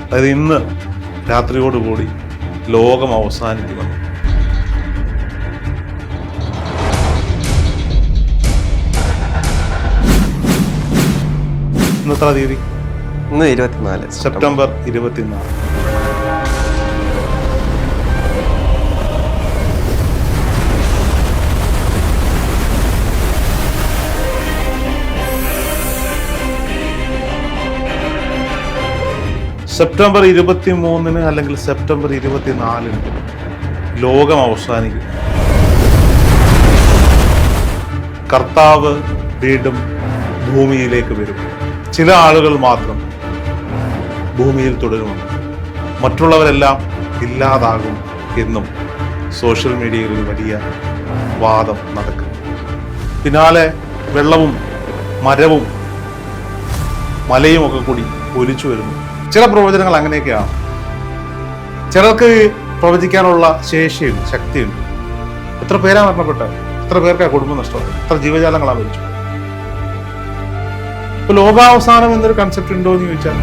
അതായത് ഇന്ന് രാത്രിയോടുകൂടി ലോകം അവസാനിക്കുമെന്ന്. ഇന്നത്തെ തീയതി ഇന്ന് 24 സെപ്റ്റംബർ 24. സെപ്റ്റംബർ 23 അല്ലെങ്കിൽ സെപ്റ്റംബർ 24 ലോകം അവസാനിക്കും. കർത്താവ് വീണ്ടും ഭൂമിയിലേക്ക് വരും. ചില ആളുകൾ മാത്രം ഭൂമിയിൽ തുടരുമെന്ന്, മറ്റുള്ളവരെല്ലാം ഇല്ലാതാകും എന്നും സോഷ്യൽ മീഡിയയിൽ വലിയ വാദം നടക്കും. പിന്നാലെ വെള്ളവും മരവും മലയും ഒക്കെ കൂടി ഒലിച്ചു വരുന്നു. ചില പ്രവചനങ്ങൾ അങ്ങനെയൊക്കെയാണ്. ചിലർക്ക് പ്രവചിക്കാനുള്ള ശേഷിയുണ്ട്, ശക്തിയുണ്ട്. എത്ര പേരാ മരണപ്പെട്ടത്, എത്ര പേർക്കാ കുടുംബം നഷ്ടപ്പെട്ടു, എത്ര ജീവജാലങ്ങളാ മരിച്ചു. ഇപ്പൊ ലോകാവസാനം എന്നൊരു കൺസെപ്റ്റ് ഉണ്ടോ എന്ന് ചോദിച്ചാൽ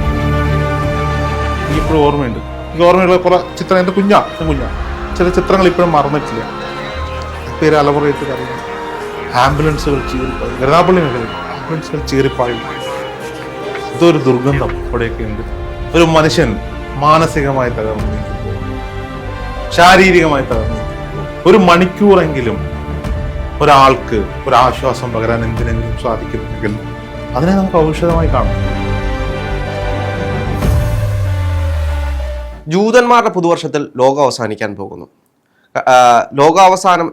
എനിക്കിപ്പോഴും ഓർമ്മയുണ്ട്. എനിക്ക് ഓർമ്മയുള്ള കുറെ ചിത്രം, എൻ്റെ കുഞ്ഞാ ചില ചിത്രങ്ങൾ ഇപ്പോഴും മറന്നിട്ടില്ല. പേര് അലമുറയിട്ട് അറിയാം. ആംബുലൻസുകൾ ചീറിപ്പായും, കരുനാഗപ്പള്ളി മേഖലയിൽ ആംബുലൻസുകൾ ചീറിപ്പായും. ഇതൊരു ദുർഗന്ധം അവിടെയൊക്കെ ഉണ്ട്. ഒരു മനുഷ്യൻ മാനസികമായി തകർന്നു, ശാരീരികമായി തകർന്നു. ഒരു മണിക്കൂറെങ്കിലും ഒരാൾക്ക് ഒരു ആശ്വാസം പകരാൻ എന്തിനെങ്കിലും സാധിക്കുന്നുണ്ടെങ്കിൽ അതിനെ നമുക്ക് ഔഷധമായി കാണാം. ജൂതന്മാരുടെ പുതുവർഷത്തിൽ ലോകം അവസാനിക്കാൻ പോകുന്നു. ലോകാവസാനം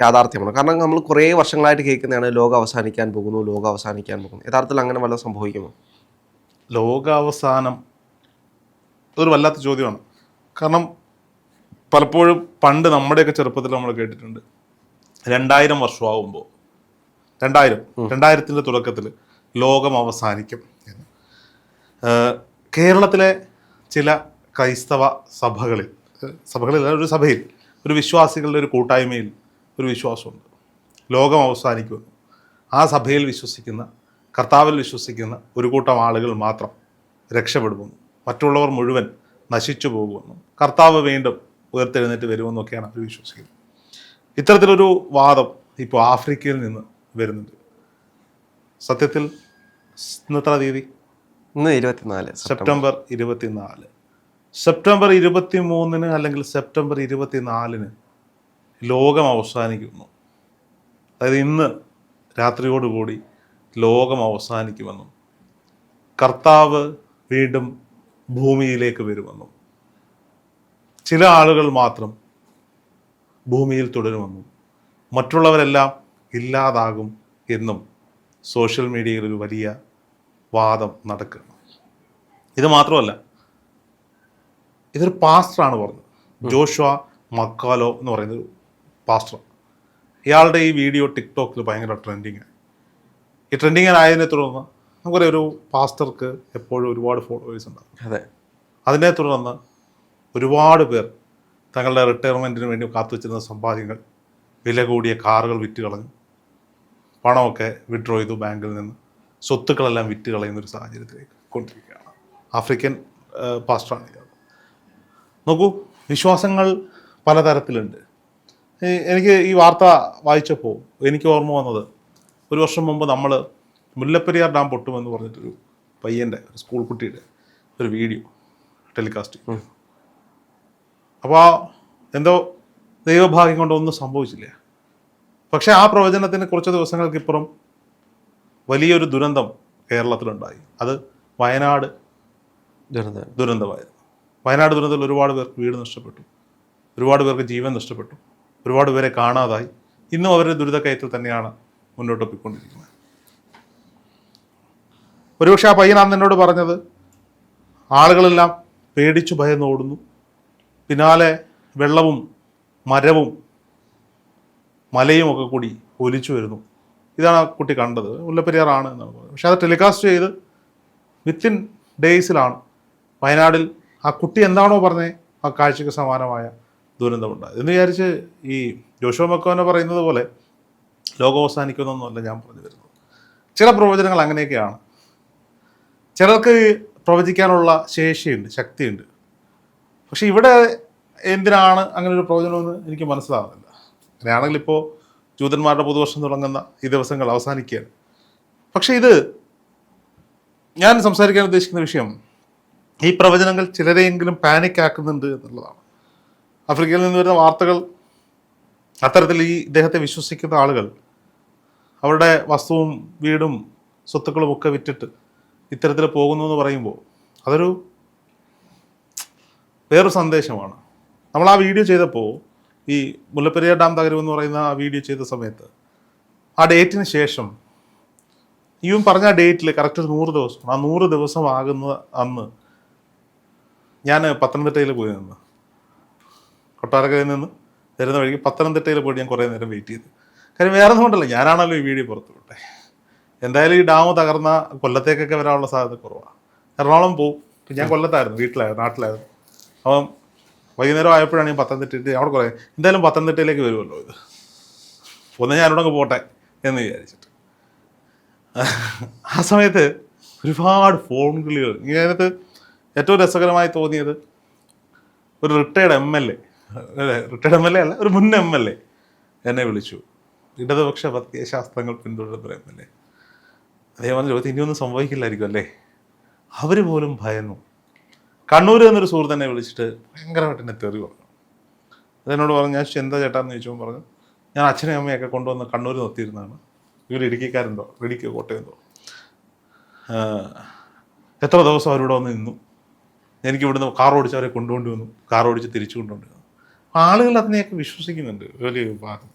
യാഥാർത്ഥ്യമാണ്. കാരണം നമ്മൾ കുറേ വർഷങ്ങളായിട്ട് കേൾക്കുന്നതാണ് ലോകം അവസാനിക്കാൻ പോകുന്നു. യഥാർത്ഥത്തിൽ അങ്ങനെ വല്ലതും സംഭവിക്കുമോ? ലോകാവസാനം ഒരു വല്ലാത്ത ചോദ്യമാണ്. കാരണം പലപ്പോഴും പണ്ട് നമ്മുടെയൊക്കെ ചെറുപ്പത്തിൽ നമ്മൾ കേട്ടിട്ടുണ്ട് 2000 വർഷമാകുമ്പോൾ 2000-ന്റെ തുടക്കത്തിൽ ലോകം അവസാനിക്കും എന്ന്. കേരളത്തിലെ ചില ക്രൈസ്തവ സഭകളിൽ ഒരു സഭയിൽ, ഒരു വിശ്വാസികളുടെ ഒരു കൂട്ടായ്മയിൽ ഒരു വിശ്വാസമുണ്ട്, ലോകം അവസാനിക്കുമെന്ന്. ആ സഭയിൽ വിശ്വസിക്കുന്ന, കർത്താവിൽ വിശ്വസിക്കുന്ന ഒരു കൂട്ടം ആളുകൾ മാത്രം രക്ഷപ്പെടുമെന്നും മറ്റുള്ളവർ മുഴുവൻ നശിച്ചു പോകുമെന്നും കർത്താവ് വീണ്ടും ഉയർത്തെഴുന്നേറ്റ് വരുമെന്നൊക്കെയാണ് അവർ വിശ്വസിക്കുന്നത്. ഇത്തരത്തിലൊരു വാദം ഇപ്പോൾ ആഫ്രിക്കയിൽ നിന്ന് വരുന്നുണ്ട്. സത്യത്തിൽ ഇന്നത്തെ തീയതി ഇന്ന് 24 സെപ്റ്റംബർ 24. സെപ്റ്റംബർ 23 അല്ലെങ്കിൽ സെപ്റ്റംബർ 24 ലോകം അവസാനിക്കുന്നു. അതായത് ഇന്ന് രാത്രിയോടുകൂടി ലോകം അവസാനിക്കുമെന്നും കർത്താവ് വീണ്ടും ഭൂമിയിലേക്ക് വരുമെന്നും ചില ആളുകൾ മാത്രം ഭൂമിയിൽ തുടരുമെന്നും മറ്റുള്ളവരെല്ലാം ഇല്ലാതാകും എന്നും സോഷ്യൽ മീഡിയയിൽ ഒരു വലിയ വാദം നടക്കുന്നു. ഇത് മാത്രമല്ല, ഇതൊരു പാസ്റ്ററാണ് പറഞ്ഞത്. ജോഷുവ മക്കാലോ എന്ന് പറയുന്നൊരു പാസ്റ്റർ. ഇയാളുടെ ഈ വീഡിയോ ടിക്ടോക്കിൽ ഭയങ്കര ട്രെൻഡിങ്. ഈ ട്രെൻഡിങ് ആയതിനെ തുടർന്ന് നമുക്കറിയാം, ഒരു പാസ്റ്റർക്ക് എപ്പോഴും ഒരുപാട് ഫോളോവേഴ്സ് ഉണ്ടാകും. അതെ. അതിനെ തുടർന്ന് ഒരുപാട് പേർ തങ്ങളുടെ റിട്ടയർമെൻറ്റിന് വേണ്ടി കാത്തുവച്ചിരുന്ന സമ്പാദ്യങ്ങൾ, വില കൂടിയ കാറുകൾ വിറ്റ് കളഞ്ഞു, പണമൊക്കെ വിഡ്രോ ചെയ്തു ബാങ്കിൽ നിന്ന്, സ്വത്തുക്കളെല്ലാം വിറ്റ് കളയുന്നൊരു സാഹചര്യത്തിലേക്ക് കൊണ്ടിരിക്കുകയാണ്. ആഫ്രിക്കൻ പാസ്റ്ററാണ് ഇയാൾ. നോക്കൂ, വിശ്വാസങ്ങൾ പലതരത്തിലുണ്ട്. എനിക്ക് ഈ വാർത്ത വായിച്ചപ്പോൾ എനിക്ക് ഓർമ്മ വന്നത്, ഒരു വർഷം മുമ്പ് നമ്മൾ മുല്ലപ്പെരിയാർ ഡാം പൊട്ടുമെന്ന് പറഞ്ഞിട്ടൊരു പയ്യൻ്റെ, ഒരു സ്കൂൾ കുട്ടിയുടെ ഒരു വീഡിയോ ടെലികാസ്റ്റ് ചെയ്തു. അപ്പോൾ എന്തോ ദൈവഭാഗ്യം കൊണ്ടൊന്നും സംഭവിച്ചില്ല. പക്ഷേ ആ പ്രവചനത്തിന് കുറച്ച് ദിവസങ്ങൾക്കിപ്പുറം വലിയൊരു ദുരന്തം കേരളത്തിലുണ്ടായി. അത് വയനാട് ദുരന്തമായിരുന്നു. വയനാട് ദുരന്തത്തിൽ ഒരുപാട് പേർക്ക് വീട് നഷ്ടപ്പെട്ടു, ഒരുപാട് പേർക്ക് ജീവൻ നഷ്ടപ്പെട്ടു, ഒരുപാട് പേരെ കാണാതായി. ഇന്നും അവരുടെ ദുരിതക്കയത്തിൽ തന്നെയാണ് മുന്നോട്ട് പോയിക്കൊണ്ടിരിക്കുന്നത്. ഒരുപക്ഷെ ആ പയ്യനാണ് എന്നോട് പറഞ്ഞത്, ആളുകളെല്ലാം പേടിച്ചു ഭയന്നോടുന്നു, പിന്നാലെ വെള്ളവും മരവും മലയും ഒക്കെ കൂടി ഒലിച്ചു വരുന്നു. ഇതാണ് ആ കുട്ടി കണ്ടത്. മുല്ലപ്പെരിയാറാണ് എന്നാണ് പറയുന്നത്. പക്ഷെ അത് ടെലികാസ്റ്റ് ചെയ്ത് വിത്തിൻ ഡേയ്സിലാണ് വയനാടിൽ ആ കുട്ടി എന്താണോ പറഞ്ഞത് ആ കാഴ്ചയ്ക്ക് സമാനമായ ദുരന്തമുണ്ടായത്. എന്ന് വിചാരിച്ച് ഈ ജോഷുവ മക്കോനെ പറയുന്നത് പോലെ ലോകം അവസാനിക്കുന്നൊന്നുമല്ല ഞാൻ പറഞ്ഞു വരുന്നത്. ചില പ്രവചനങ്ങൾ അങ്ങനെയൊക്കെയാണ്. ചിലർക്ക് പ്രവചിക്കാനുള്ള ശേഷിയുണ്ട്, ശക്തിയുണ്ട്. പക്ഷെ ഇവിടെ എന്തിനാണ് അങ്ങനെ ഒരു പ്രവചനമെന്ന് എനിക്ക് മനസ്സിലാവുന്നില്ല. അങ്ങനെയാണെങ്കിൽ ഇപ്പോൾ ജൂതന്മാരുടെ പുതുവർഷം തുടങ്ങുന്ന ഈ ദിവസങ്ങൾ അവസാനിക്കുകയാണ്. പക്ഷെ ഇത് ഞാൻ സംസാരിക്കാൻ ഉദ്ദേശിക്കുന്ന വിഷയം, ഈ പ്രവചനങ്ങൾ ചിലരെയെങ്കിലും പാനിക് ആക്കുന്നുണ്ട് എന്നുള്ളതാണ്. ആഫ്രിക്കയിൽ നിന്ന് വരുന്ന വാർത്തകൾ അത്തരത്തിൽ ഈ ഇദ്ദേഹത്തെ വിശ്വസിക്കുന്ന ആളുകൾ അവരുടെ വസ്തുവും വീടും സ്വത്തുക്കളും ഒക്കെ വിറ്റിട്ട് ഇത്തരത്തിൽ പോകുന്നു എന്ന് പറയുമ്പോൾ അതൊരു വേറൊരു സന്ദേശമാണ്. നമ്മൾ ആ വീഡിയോ ചെയ്തപ്പോൾ, ഈ മുല്ലപ്പെരിയാർ ഡാം തകരുമെന്ന് പറയുന്ന ആ വീഡിയോ ചെയ്ത സമയത്ത് ആ ഡേറ്റിന് ശേഷം ഇവൻ പറഞ്ഞ ആ ഡേറ്റിൽ കറക്റ്റ് 100 ദിവസം, ആ 100 ദിവസം ആകുന്ന അന്ന് ഞാൻ പത്തനംതിട്ടയിൽ പോയി നിന്ന്, കൊട്ടാരക്കരയിൽ നിന്ന് വരുന്ന വഴിക്ക് പത്തനംതിട്ടയിൽ പോയിട്ട് ഞാൻ കുറേ നേരം വെയിറ്റ് ചെയ്തു. കാര്യം വേറെ ഒന്നും കൊണ്ടല്ല, ഞാനാണല്ലോ ഈ വീഡിയോ പുറത്തു വിട്ടെ. എന്തായാലും ഈ ഡാം തകർന്ന കൊല്ലത്തേക്കൊക്കെ വരാനുള്ള സാധ്യത കുറവാണ്. എറണാകുളം പോവും. ഇപ്പം ഞാൻ കൊല്ലത്തായിരുന്നു, വീട്ടിലായിരുന്നു, നാട്ടിലായിരുന്നു. അപ്പം വൈകുന്നേരം ആയപ്പോഴാണ് ഞാൻ പത്തനംതിട്ടയിൽ അവിടെ കുറേ, എന്തായാലും പത്തനംതിട്ടയിലേക്ക് വരുമല്ലോ ഇത്, ഒന്ന് ഞാനിവിടെ അങ്ങ് പോട്ടെ എന്ന് വിചാരിച്ചിട്ട്. ആ സമയത്ത് ഒരുപാട് ഫോൺ വിളികൾ. ഇതിനകത്ത് ഏറ്റവും രസകരമായി തോന്നിയത് ഒരു റിട്ടയർഡ് MLA, റിട്ടയർഡ് MLA അല്ല, ഒരു മുൻ MLA എന്നെ വിളിച്ചു. ഇടതുപക്ഷ പ്രത്യയശാസ്ത്രങ്ങൾ പിന്തുടരുന്ന MLA. അതേപോലെ ലോകത്ത് ഇനിയൊന്നും സംഭവിക്കില്ലായിരിക്കും അല്ലേ. അവർ പോലും ഭയന്നു. കണ്ണൂർ എന്നൊരു സുഹൃത്ത് തന്നെ വിളിച്ചിട്ട് ഭയങ്കരമായിട്ട് എന്നെ തെറി പറഞ്ഞു. അതെന്നോട് പറഞ്ഞു, ഞാൻ എന്താ ചേട്ടാന്ന് ചോദിച്ചപ്പോൾ പറഞ്ഞു, ഞാൻ അച്ഛനെയും അമ്മയൊക്കെ കൊണ്ടുവന്ന് കണ്ണൂർ നിർത്തിയിരുന്നതാണ്. ഇവർ ഇടുക്കിക്കാരുണ്ടോ, ഇടുക്കിയോ കോട്ടയത്തോ, എത്ര ദിവസം അവരിവിടെ വന്ന് നിന്നു. എനിക്ക് ഇവിടുന്ന് കാർ ഓടിച്ച് അവരെ കൊണ്ടുകൊണ്ട് വന്നു, കാർ ഓടിച്ച് തിരിച്ചു കൊണ്ടുകൊണ്ട് വന്നു. ആളുകൾ അതിനെയൊക്കെ വിശ്വസിക്കുന്നുണ്ട് വലിയ വിഭാഗം.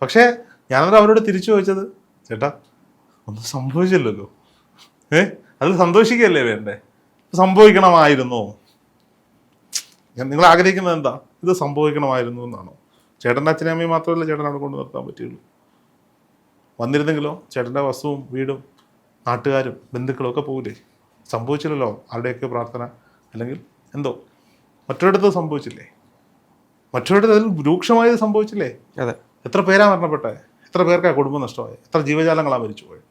പക്ഷേ ഞാനത് അവരോട് തിരിച്ചു ചോദിച്ചത്, ചേട്ടാ ഒന്നും സംഭവിച്ചില്ലല്ലോ, അതിൽ സന്തോഷിക്കുകയല്ലേ വേണ്ടേ, സംഭവിക്കണമായിരുന്നോ? നിങ്ങൾ ആഗ്രഹിക്കുന്നത് എന്താ, ഇത് സംഭവിക്കണമായിരുന്നു എന്നാണോ? ചേട്ടൻ്റെ അച്ഛനും അമ്മയും മാത്രമല്ല ചേട്ടൻ അവിടെ കൊണ്ട് നിർത്താൻ പറ്റുള്ളൂ. വന്നിരുന്നെങ്കിലോ ചേട്ടൻ്റെ വസ്തുവും വീടും നാട്ടുകാരും ബന്ധുക്കളും ഒക്കെ പോകില്ലേ? സംഭവിച്ചില്ലല്ലോ. ആരുടെയൊക്കെ പ്രാർത്ഥന അല്ലെങ്കിൽ എന്തോ മറ്റൊരിടത്ത് സംഭവിച്ചില്ലേ, മറ്റൊരിടത്ത് അതിൽ രൂക്ഷമായത് സംഭവിച്ചില്ലേ? അതെ. എത്ര പേരാ മരണപ്പെട്ടെ, എത്ര പേർക്കാ കുടുംബം നഷ്ടമായി, എത്ര ജീവജാലങ്ങളാണ് മരിച്ചുപോയത്.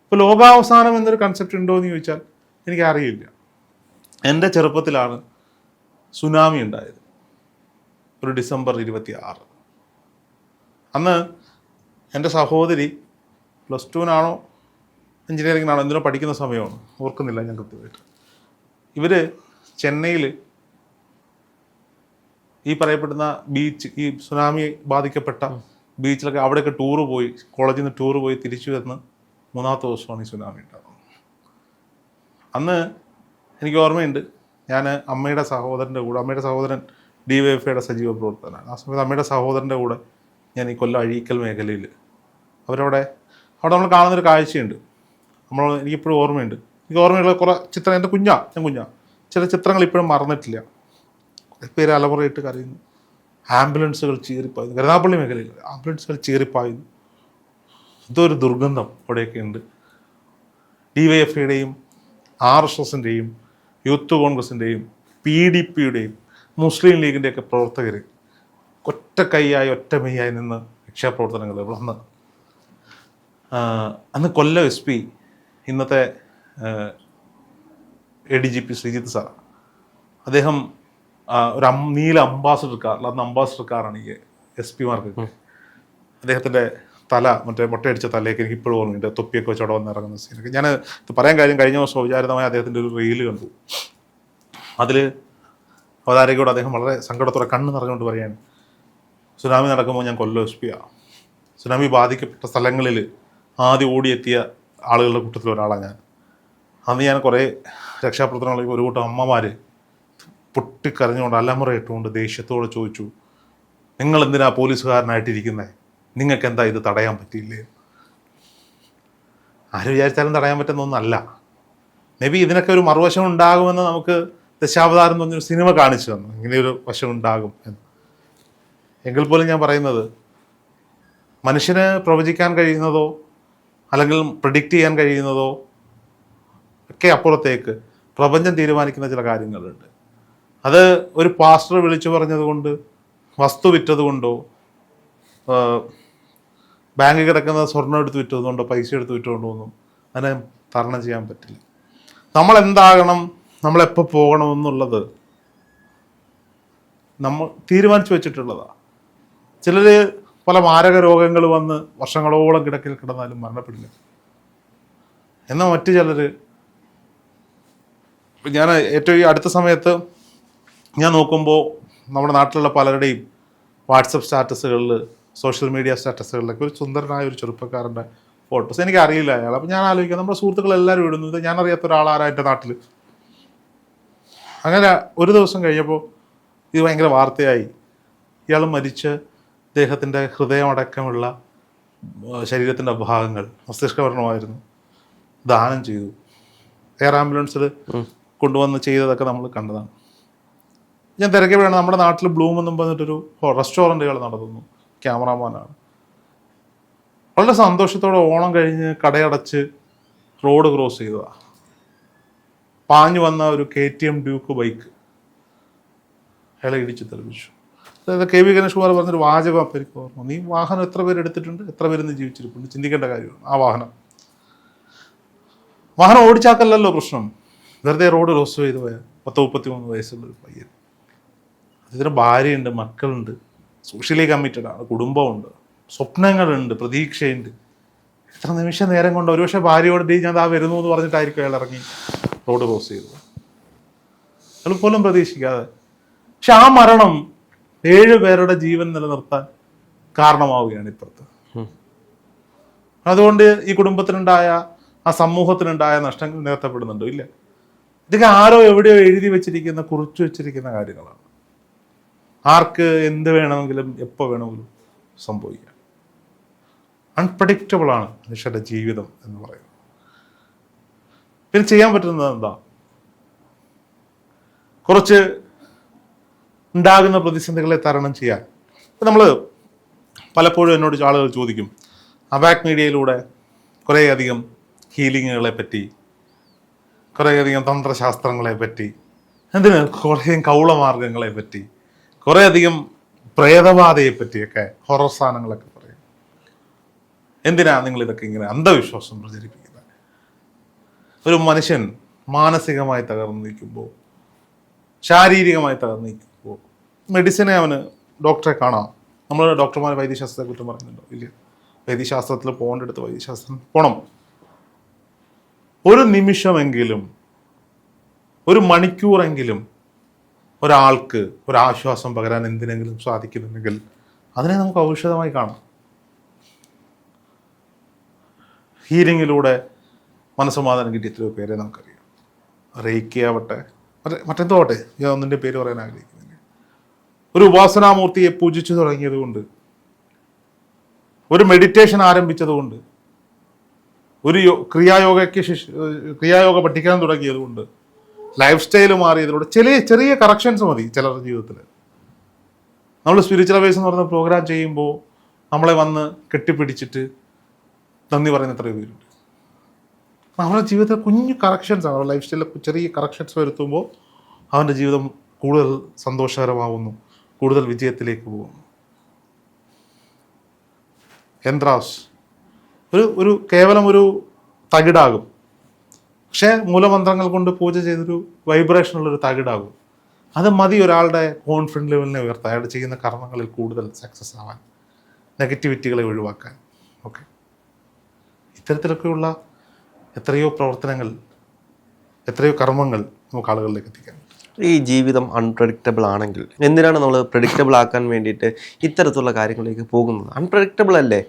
ഇപ്പോൾ ലോകാവസാനം എന്നൊരു കൺസെപ്റ്റ് ഉണ്ടോ എന്ന് ചോദിച്ചാൽ എനിക്കറിയില്ല. എൻ്റെ ചെറുപ്പത്തിലാണ് സുനാമി ഉണ്ടായത്, ഒരു ഡിസംബർ 26. അന്ന് എൻ്റെ സഹോദരി +2 എഞ്ചിനീയറിംഗിനാണോ എന്തിനോ പഠിക്കുന്ന സമയമാണ്, ഓർക്കുന്നില്ല ഞാൻ കൃത്യമായിട്ട്. ഇവർ ചെന്നൈയിൽ ഈ പറയപ്പെടുന്ന ബീച്ച്, ഈ സുനാമി ബാധിക്കപ്പെട്ട ബീച്ചിലൊക്കെ അവിടെയൊക്കെ ടൂറ് പോയി, കോളേജിൽ നിന്ന് ടൂറ് പോയി തിരിച്ചു വരുന്ന 3-ാമത്തെ ദിവസമാണ് ഈ സുനാമി ഉണ്ടാകുന്നത്. അന്ന് എനിക്ക് ഓർമ്മയുണ്ട്, ഞാൻ അമ്മയുടെ സഹോദരൻ്റെ കൂടെ, അമ്മയുടെ സഹോദരൻ DYFIയുടെ സജീവ പ്രവർത്തകനാണ്. ആ സമയത്ത് അമ്മയുടെ സഹോദരൻ്റെ കൂടെ ഞാൻ ഈ കൊല്ലം അഴീക്കൽ മേഖലയിൽ അവിടെ നമ്മൾ കാണുന്നൊരു കാഴ്ചയുണ്ട്. എനിക്കിപ്പോഴും ഓർമ്മയുണ്ട്. എനിക്ക് ഓർമ്മയുള്ള കുറേ ചിത്രം, എൻ്റെ ഞാൻ ചില ചിത്രങ്ങൾ ഇപ്പോഴും മറന്നിട്ടില്ല. കുറേ പേര് അലമുറയിട്ട് കരയുന്നു, ആംബുലൻസുകൾ ചീറിപ്പായുന്നു, കരുനാഗപ്പള്ളി മേഖലയിൽ ആംബുലൻസുകൾ ചീറിപ്പായുന്നു. ഇതൊരു ദുർഗന്ധം അവിടെയൊക്കെ ഉണ്ട്. DYFIയുടെയും RSSൻ്റെയും യൂത്ത് കോൺഗ്രസിൻ്റെയും PDPയുടെയും മുസ്ലിം ലീഗിൻ്റെയൊക്കെ പ്രവർത്തകർ ഒറ്റക്കൈയായി ഒറ്റമെയ്യായി നിന്ന് രക്ഷാപ്രവർത്തനങ്ങൾ അന്ന് കൊല്ലം SP, ഇന്നത്തെ ADGP ശ്രീജിത്ത് സാർ, അദ്ദേഹം ഒരു നീല അംബാസഡർ കാർ, അന്ന് അംബാസഡർ കാറാണ് ഈ SP-മാർക്ക്. അദ്ദേഹത്തിൻ്റെ തല, മറ്റേ മുട്ടയടിച്ച തലയൊക്കെ എനിക്ക് ഇപ്പോഴും ഓർമ്മയുണ്ട്. തൊപ്പിയൊക്കെ വെച്ച് അവിടെ വന്ന് ഇറങ്ങുന്ന സീനൊക്കെ. ഞാൻ ഇത് പറയാൻ കാര്യം, കഴിഞ്ഞ വർഷം ഔചാരിതമായ അദ്ദേഹത്തിൻ്റെ ഒരു റീല് കണ്ടു. അതിൽ അവതാരകയോട് അദ്ദേഹം വളരെ സങ്കടത്തോടെ കണ്ണ് നിറഞ്ഞുകൊണ്ട് പറയാണ്, സുനാമി നടക്കുമ്പോൾ ഞാൻ കൊല്ലം SP-യാണ്. സുനാമി ബാധിക്കപ്പെട്ട സ്ഥലങ്ങളിൽ ആദ്യം ഓടിയെത്തിയ ആളുകളുടെ കൂട്ടത്തിൽ ഒരാളാണ് ഞാൻ. അന്ന് ഞാൻ കുറേ രക്ഷാപ്രവർത്തനങ്ങളിൽ ഒരു കൂട്ടം അമ്മമാർ പൊട്ടിക്കരഞ്ഞുകൊണ്ട് അലമുറ ഇട്ടുകൊണ്ട് ദേഷ്യത്തോടെ ചോദിച്ചു, നിങ്ങൾ എന്തിനാ പോലീസുകാരനായിട്ടിരിക്കുന്നത്, നിങ്ങൾക്ക് എന്താ ഇത് തടയാൻ പറ്റിയില്ലേ? ആര് വിചാരിച്ചാലും തടയാൻ പറ്റുന്ന ഒന്നല്ല. മേ ബി ഇതിനൊക്കെ ഒരു മറുവശം ഉണ്ടാകുമെന്ന് നമുക്ക് ദശാവതാരം എന്ന് പറഞ്ഞൊരു സിനിമ കാണിച്ചു തന്നു, ഇങ്ങനെയൊരു വശം ഉണ്ടാകും എന്ന്. എങ്കിൽ പോലും ഞാൻ പറയുന്നത്, മനുഷ്യന് പ്രവചിക്കാൻ കഴിയുന്നതോ അല്ലെങ്കിൽ പ്രിഡിക്റ്റ് ചെയ്യാൻ കഴിയുന്നതോ ഒക്കെ അപ്പുറത്തേക്ക് പ്രപഞ്ചം തീരുമാനിക്കുന്ന ചില കാര്യങ്ങളുണ്ട്. അത് ഒരു പാസ്റ്റർ വിളിച്ചു പറഞ്ഞതുകൊണ്ട്, വസ്തു വിറ്റതുകൊണ്ടോ, ബാങ്കിൽ കിടക്കുന്ന സ്വർണ്ണം എടുത്ത് വിറ്റതുകൊണ്ടോ, പൈസ എടുത്ത് വിറ്റതുകൊണ്ടോ ഒന്നും അതിനെ തരണം ചെയ്യാൻ പറ്റില്ല. നമ്മൾ എന്താകണം, നമ്മളെപ്പോൾ പോകണമെന്നുള്ളത് നമ്മൾ തീരുമാനിച്ചു വെച്ചിട്ടുള്ളതാണ്. ചിലർ പല മാരക രോഗങ്ങൾ വന്ന് വർഷങ്ങളോളം കിടക്കിൽ കിടന്നാലും മരണപ്പെടില്ല. എന്നാൽ മറ്റു ചിലർ, ഞാൻ ഏറ്റവും ഈ അടുത്ത സമയത്ത് ഞാൻ നോക്കുമ്പോൾ നമ്മുടെ നാട്ടിലുള്ള പലരുടെയും വാട്സപ്പ് സ്റ്റാറ്റസുകളിൽ, സോഷ്യൽ മീഡിയ സ്റ്റാറ്റസുകളിലൊക്കെ ഒരു സുന്ദരനായ ഒരു ചെറുപ്പക്കാരൻ്റെ ഫോട്ടോസ്, എനിക്ക് അറിയില്ല അയാൾ. അപ്പം ഞാൻ ആലോചിക്കാം, നമ്മുടെ സുഹൃത്തുക്കളെല്ലാവരും ഇടുന്നത്, ഞാൻ അറിയാത്ത ഒരാളാരാ എൻ്റെ നാട്ടിൽ. അങ്ങനെ ഒരു ദിവസം കഴിഞ്ഞപ്പോൾ ഇത് ഭയങ്കര വാർത്തയായി. ഇയാൾ മരിച്ച് അദ്ദേഹത്തിൻ്റെ ഹൃദയമടക്കമുള്ള ശരീരത്തിൻ്റെ ഭാഗങ്ങൾ, മസ്തിഷ്കമരണമായിരുന്നു, ദാനം ചെയ്തു. എയർ ആംബുലൻസിൽ കൊണ്ടുവന്ന് ചെയ്തതൊക്കെ നമ്മൾ കണ്ടതാണ്. ഞാൻ തിരക്കിയപ്പോഴാണ് നമ്മുടെ നാട്ടിൽ ബ്ലൂം എന്നും പറഞ്ഞിട്ടൊരു റെസ്റ്റോറൻറ്റുകൾ നടത്തുന്നു. ക്യാമറാമാനാണ്. വളരെ സന്തോഷത്തോടെ ഓണം കഴിഞ്ഞ് കടയടച്ച് റോഡ് ക്രോസ് ചെയ്തതാണ്. പാഞ്ഞു വന്ന ഒരു KTM ഡ്യൂക്ക് ബൈക്ക് അയാളെ ഇടിച്ച് തെറിപ്പിച്ചു. അതായത് KV ഗണേഷ് കുമാർ പറഞ്ഞൊരു വാചകം അപ്പം എനിക്ക് ഓർമ്മ, നീ വാഹനം എത്ര പേര് എടുത്തിട്ടുണ്ട്, എത്ര പേര് ജീവിച്ചിരിപ്പുണ്ട്, ചിന്തിക്കേണ്ട കാര്യമാണ്. ആ വാഹനം ഓടിച്ചാക്കല്ലല്ലോ പ്രശ്നം, വെറുതെ റോഡ് ക്രോസ് ചെയ്ത് പോയാൽ 30-33 വയസ്സുള്ള ഒരു പയ്യൻ. അതിന് ഭാര്യയുണ്ട്, മക്കളുണ്ട്, സോഷ്യലി കമ്മിറ്റഡ് ആണ്, കുടുംബമുണ്ട്, സ്വപ്നങ്ങളുണ്ട്, പ്രതീക്ഷയുണ്ട്. എത്ര നിമിഷ നേരം കൊണ്ട് ഒരുപക്ഷെ ഭാര്യയോട് ഞാൻ വരുന്നു എന്ന് പറഞ്ഞിട്ടായിരിക്കും അയാൾ ഇറങ്ങി റോഡ് ക്രോസ് ചെയ്തത്, അയാൾ പോലും പ്രതീക്ഷിക്കാതെ. പക്ഷെ ആ മരണം 7 പേരുടെ ജീവൻ നിലനിർത്താൻ കാരണമാവുകയാണ് ഇപ്പുറത്ത്. അതുകൊണ്ട് ഈ കുടുംബത്തിനുണ്ടായ, ആ സമൂഹത്തിനുണ്ടായ നഷ്ടങ്ങൾ നികത്തപ്പെടുന്നുണ്ടോ? ഇല്ല. ഇതൊക്കെ ആരോ എവിടെയോ എഴുതി വെച്ചിരിക്കുന്ന, കുറിച്ചു വെച്ചിരിക്കുന്ന കാര്യങ്ങളാണ്. ആർക്ക് എന്ത് വേണമെങ്കിലും എപ്പോൾ വേണമെങ്കിലും സംഭവിക്കാം. അൺപ്രഡിക്റ്റബിൾ ആണ് മനുഷ്യരുടെ ജീവിതം എന്ന് പറയുന്നത്. പിന്നെ ചെയ്യാൻ പറ്റുന്നത് എന്താ? കുറച്ച് ഉണ്ടാകുന്ന പ്രതിസന്ധികളെ തരണം ചെയ്യാൻ. നമ്മൾ പലപ്പോഴും എന്നോട് ആളുകൾ ചോദിക്കും, അബാക് മീഡിയയിലൂടെ കുറേയധികം ഹീലിങ്ങുകളെ പറ്റി, കുറേയധികം തന്ത്രശാസ്ത്രങ്ങളെ പറ്റി, എന്തിന് കുറേയധികം കൗളമാർഗങ്ങളെ പറ്റി, കുറേയധികം പ്രേതബാധയെ പറ്റിയൊക്കെ, ഹൊറർ സാധനങ്ങളൊക്കെ പറയും. എന്തിനാ നിങ്ങളിതൊക്കെ ഇങ്ങനെ അന്ധവിശ്വാസം പ്രചരിപ്പിക്കുന്നത്? ഒരു മനുഷ്യൻ മാനസികമായി തകർന്നു നിൽക്കുമ്പോൾ, ശാരീരികമായി തകർന്നു നിൽക്കുമ്പോൾ മെഡിസിനെ അവന് ഡോക്ടറെ കാണാം. നമ്മൾ ഡോക്ടർമാർ വൈദ്യശാസ്ത്രത്തെ കുറ്റം പറയുന്നുണ്ടോ? ഇല്ല. വൈദ്യശാസ്ത്രത്തിൽ പോകേണ്ടടുത്ത് വൈദ്യശാസ്ത്രം പോകണം. ഒരു നിമിഷമെങ്കിലും, ഒരു മണിക്കൂറെങ്കിലും ഒരാൾക്ക് ഒരാശ്വാസം പകരാൻ എന്തിനെങ്കിലും സാധിക്കുന്നുണ്ടെങ്കിൽ അതിനെ നമുക്ക് ഔഷധമായി കാണാം. ഹീലിങ്ങിലൂടെ മനസ്സമാധാനം കിട്ടിയ എത്രയോ പേരെ നമുക്കറിയാം. റേക്കിയാവട്ടെ, മറ്റെന്തോ ആവട്ടെ, ഞാൻ ഒന്നിൻ്റെ പേര് പറയാൻ ആഗ്രഹിക്കുന്നില്ല. ഒരു ഉപാസനാമൂർത്തിയെ പൂജിച്ചു തുടങ്ങിയതുകൊണ്ട്, ഒരു മെഡിറ്റേഷൻ ആരംഭിച്ചതുകൊണ്ട്, ഒരു ക്രിയായോഗ പഠിക്കാൻ തുടങ്ങിയതുകൊണ്ട്, ലൈഫ് സ്റ്റൈൽ മാറിയതിലൂടെ ചെറിയ കറക്ഷൻസ് മതി ചിലരുടെ ജീവിതത്തിൽ. നമ്മൾ സ്പിരിച്വൽ വൈസ് എന്ന് പറയുന്ന പ്രോഗ്രാം ചെയ്യുമ്പോൾ നമ്മളെ വന്ന് കെട്ടിപ്പിടിച്ചിട്ട് നന്ദി പറയുന്ന എത്രയോ പേരുണ്ട്. അവരുടെ ജീവിതത്തിൽ കുഞ്ഞു കറക്ഷൻസ് ആണ്, അവരുടെ ലൈഫ് സ്റ്റൈലിൽ ചെറിയ കറക്ഷൻസ് വരുത്തുമ്പോൾ അവൻ്റെ ജീവിതം കൂടുതൽ സന്തോഷകരമാവുന്നു, കൂടുതൽ വിജയത്തിലേക്ക് പോകുന്നു. എൻട്രാസ് ഒരു കേവലം ഒരു തകിടാകും, പക്ഷേ മൂലമന്ത്രങ്ങൾ കൊണ്ട് പൂജ ചെയ്തൊരു വൈബ്രേഷനുള്ളൊരു തകിടാകും. അത് മതി ഒരാളുടെ കോൺഫിഡൻസ് ലെവലിനെ ഉയർത്താൻ, അയാൾ ചെയ്യുന്ന കർമ്മങ്ങളിൽ കൂടുതൽ സക്സസ് ആവാൻ, നെഗറ്റിവിറ്റികളെ ഒഴിവാക്കാൻ. ഓക്കെ, ഇത്തരത്തിലൊക്കെയുള്ള എത്രയോ പ്രവർത്തനങ്ങൾ, എത്രയോ കർമ്മങ്ങൾ നമുക്ക് ആളുകളിലേക്ക് എത്തിക്കാൻ. ഈ ജീവിതം അൺപ്രഡിക്റ്റബിൾ ആണെങ്കിൽ എന്തിനാണ് നമ്മൾ പ്രഡിക്റ്റബിൾ ആക്കാൻ വേണ്ടിയിട്ട് ഇത്തരത്തിലുള്ള കാര്യങ്ങളിലേക്ക് പോകുന്നത്? അൺപ്രഡിക്റ്റബിൾ അല്ലേ?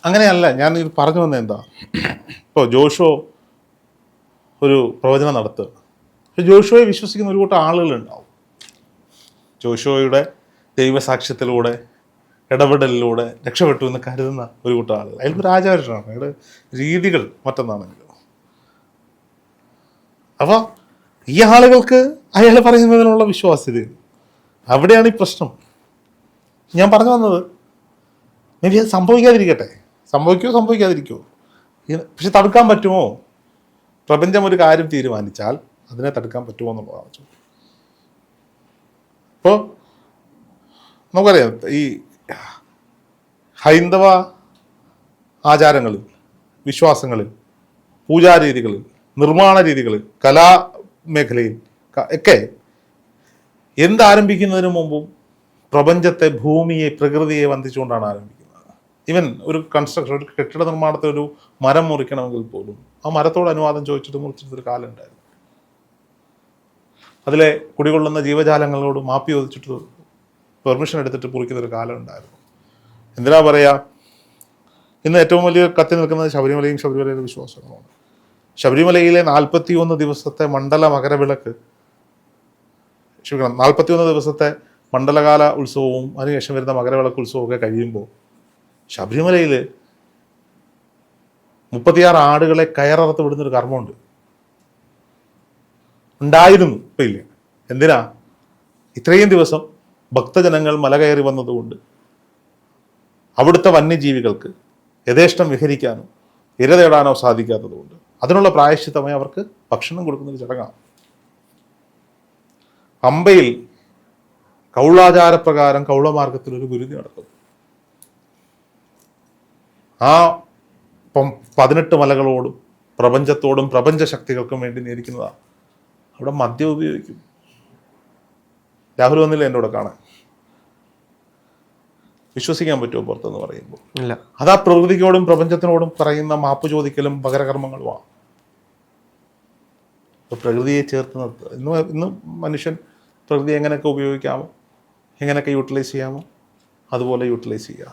അങ്ങനെയല്ല, ഞാൻ ഇത് പറഞ്ഞു വന്നത് എന്താ, ഇപ്പോൾ ജോഷോ ഒരു പ്രവചനം നടത്തുക. പക്ഷെ ജോഷോയെ വിശ്വസിക്കുന്ന ഒരു കൂട്ടം ആളുകളുണ്ടാവും. ജോഷോയുടെ ദൈവസാക്ഷ്യത്തിലൂടെ, ഇടപെടലിലൂടെ രക്ഷപ്പെട്ടു എന്ന് കരുതുന്ന ഒരു കൂട്ടം ആളുകൾ. അയാൾക്ക് രാജാവാണ്, അയാളുടെ രീതികൾ മറ്റൊന്നാണെങ്കിലും. അപ്പോൾ ഈ ആളുകൾക്ക് അയാൾ പറയുന്നതിനുള്ള വിശ്വാസ്യത, അവിടെയാണ് ഈ പ്രശ്നം. ഞാൻ പറഞ്ഞു വന്നത്, മേ ബി അത് സംഭവിക്കാതിരിക്കട്ടെ, സംഭവിക്കാതിരിക്കുമോ, പക്ഷെ തടുക്കാൻ പറ്റുമോ? പ്രപഞ്ചം ഒരു കാര്യം തീരുമാനിച്ചാൽ അതിനെ തടുക്കാൻ പറ്റുമോ എന്നുള്ളതാണ് ചോദ്യം. അപ്പോൾ നമുക്കറിയാം, ഈ ഹൈന്ദവ ആചാരങ്ങളിൽ, വിശ്വാസങ്ങളിൽ പൂജാരീതികളിൽ, നിർമ്മാണ രീതികളിൽ, കലാമേഖലയിൽ ഒക്കെ എന്താരംഭിക്കുന്നതിന് മുമ്പും പ്രപഞ്ചത്തെ, ഭൂമിയെ, പ്രകൃതിയെ വന്ദിച്ചുകൊണ്ടാണ് ആരംഭിക്കുന്നത്. ഈവൻ ഒരു കൺസ്ട്രക്ഷൻ, ഒരു കെട്ടിട നിർമ്മാണത്തിൽ ഒരു മരം മുറിക്കണമെങ്കിൽ പോലും ആ മരത്തോട് അനുവാദം ചോദിച്ചിട്ട് മുറിച്ചിട്ടൊരു കാലം ഉണ്ടായിരുന്നു. അതിലെ കുടികൊള്ളുന്ന ജീവജാലങ്ങളോട് മാപ്പി ചോദിച്ചിട്ട് പെർമിഷൻ എടുത്തിട്ട് മുറിക്കുന്നൊരു കാലം ഉണ്ടായിരുന്നു. എന്തിനാ പറയുക, ഇന്ന് ഏറ്റവും വലിയ കത്തി നിൽക്കുന്നത് ശബരിമലയും ശബരിമലയിലെ വിശ്വാസങ്ങളുമാണ്. ശബരിമലയിലെ 41 ദിവസത്തെ മണ്ഡല മകരവിളക്ക്, 41 ദിവസത്തെ മണ്ഡലകാല ഉത്സവവും അതിനുശേഷം വരുന്ന മകരവിളക്ക് ഉത്സവവും ഒക്കെ കഴിയുമ്പോൾ ശബരിമലയിൽ 36 ആടുകളെ കയററുത്ത് വിടുന്നൊരു കർമ്മമുണ്ട്. ഉണ്ടായിരുന്നു, ഇപ്പം ഇല്ല. എന്തിനാ? ഇത്രയും ദിവസം ഭക്തജനങ്ങൾ മല കയറി വന്നതുകൊണ്ട് അവിടുത്തെ വന്യജീവികൾക്ക് യഥേഷ്ടം വിഹരിക്കാനോ ഇര തേടാനോ സാധിക്കാത്തതുകൊണ്ട് അതിനുള്ള പ്രായശ്ചിത്തമായി അവർക്ക് ഭക്ഷണം കൊടുക്കുന്നൊരു ചടങ്ങാണ്. പമ്പയിൽ കൗളാചാരപ്രകാരം കൗളമാർഗത്തിൽ ഒരു ഗുരുതി നടക്കുന്നു. ആ 18 മലകളോടും പ്രപഞ്ചത്തോടും പ്രപഞ്ച ശക്തികൾക്കും വേണ്ടി നേരിക്കുന്നതാണ്. അവിടെ മദ്യം ഉപയോഗിക്കും. രാഹുൽ വന്നില്ല എൻ്റെ കൂടെ കാണാൻ. വിശ്വസിക്കാൻ പറ്റുമോ പുറത്തെന്ന് പറയുമ്പോൾ? ഇല്ല. അതാ പ്രകൃതിയോടും പ്രപഞ്ചത്തിനോടും പറയുന്ന മാപ്പ് ചോദിക്കലും പകരകർമ്മങ്ങളുമാണ്. അപ്പോൾ പ്രകൃതിയെ ചേർത്ത് നിർത്തുക. ഇന്ന് മനുഷ്യൻ പ്രകൃതി എങ്ങനെയൊക്കെ ഉപയോഗിക്കാമോ, എങ്ങനെയൊക്കെ യൂട്ടിലൈസ് ചെയ്യാമോ അതുപോലെ യൂട്ടിലൈസ് ചെയ്യുക.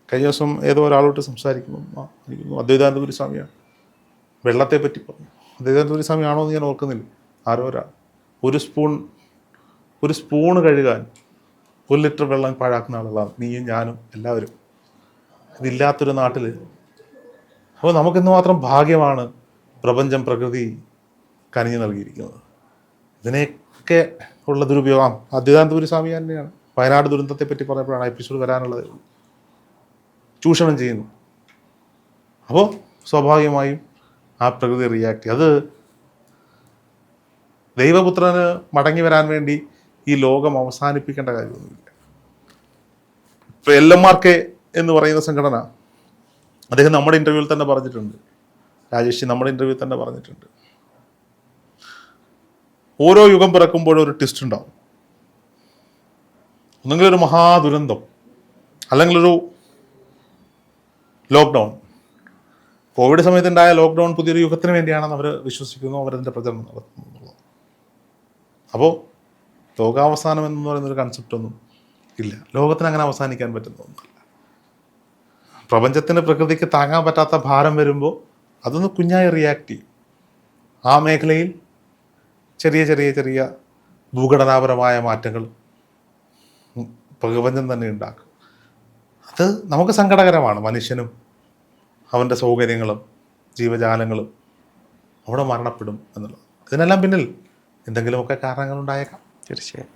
കഴിഞ്ഞ ദിവസം ഏതോ ഒരാളോട്ട് സംസാരിക്കുമ്പോൾ അദ്വൈതാനന്ദപുരി സ്വാമിയാണ് വെള്ളത്തെ പറ്റി പറഞ്ഞു. അദ്വൈതാനന്ദപുരി സ്വാമി ആണോ എന്ന് ഞാൻ ഓർക്കുന്നില്ല, ആരോ ഒരാൾ ഒരു സ്പൂണ് കഴുകാൻ 1 ലിറ്റർ വെള്ളം പാഴാക്കുന്ന ആളുകളാണ് നീയും ഞാനും എല്ലാവരും. ഇതില്ലാത്തൊരു നാട്ടിൽ. അപ്പോൾ നമുക്കിന്ന് മാത്രം ഭാഗ്യമാണ് പ്രപഞ്ചം, പ്രകൃതി കനിഞ്ഞു നൽകിയിരിക്കുന്നത്. ഇതിനെയൊക്കെ ഉള്ള ദുരുപയോഗം അദ്വൈതാനന്ദപുരി സ്വാമി തന്നെയാണ് വയനാട് ദുരന്തത്തെ പറ്റി പറഞ്ഞപ്പോഴാണ് എപ്പിസോഡ് വരാനുള്ളത്. ചൂഷണം ചെയ്യുന്നു. അപ്പോൾ സ്വാഭാവികമായും ആ പ്രകൃതി റിയാക്ട് ചെയ്യും. അത് ദൈവപുത്രന് മടങ്ങി വരാൻ വേണ്ടി ഈ ലോകം അവസാനിപ്പിക്കേണ്ട കാര്യമൊന്നുമില്ല. ഇപ്പോൾ LMRK എന്ന് പറയുന്ന സംഘടന, അദ്ദേഹം നമ്മുടെ ഇൻ്റർവ്യൂവിൽ തന്നെ പറഞ്ഞിട്ടുണ്ട്, രാജേഷ് നമ്മുടെ ഇൻ്റർവ്യൂവിൽ തന്നെ പറഞ്ഞിട്ടുണ്ട്, ഓരോ യുഗം പിറക്കുമ്പോഴും ഒരു ട്വിസ്റ്റ് ഉണ്ടാവും. ഒന്നെങ്കിൽ ഒരു മഹാദുരന്തം, അല്ലെങ്കിൽ ഒരു ലോക്ക്ഡൗൺ. കോവിഡ് സമയത്തുണ്ടായ ലോക്ക്ഡൗൺ പുതിയൊരു യുഗത്തിന് വേണ്ടിയാണെന്ന് അവർ വിശ്വസിക്കുന്നു, അവരതിൻ്റെ പ്രചരണം നടത്തുന്നു എന്നുള്ളത്. അപ്പോൾ ലോകാവസാനം എന്ന് പറയുന്നൊരു കൺസെപ്റ്റൊന്നും ഇല്ല. ലോകത്തിന് അങ്ങനെ അവസാനിക്കാൻ പറ്റുന്ന ഒന്നുമല്ല. പ്രപഞ്ചത്തിന്, പ്രകൃതിക്ക് താങ്ങാൻ പറ്റാത്ത ഭാരം വരുമ്പോൾ അതൊന്ന് കുഞ്ഞായി റിയാക്ട് ചെയ്യും. ആ മേഖലയിൽ ചെറിയ ചെറിയ ചെറിയ ഭൂഘടനാപരമായ മാറ്റങ്ങൾ പ്രപഞ്ചം തന്നെ ഉണ്ടാക്കും. അത് നമുക്ക് സങ്കടകരമാണ്. മനുഷ്യനും അവൻ്റെ സൗകര്യങ്ങളും ജീവജാലങ്ങളും അവിടെ മരണപ്പെടും എന്നുള്ളത്. ഇതിനെല്ലാം പിന്നിൽ എന്തെങ്കിലുമൊക്കെ കാരണങ്ങളുണ്ടായേക്കാം. തീർച്ചയായും.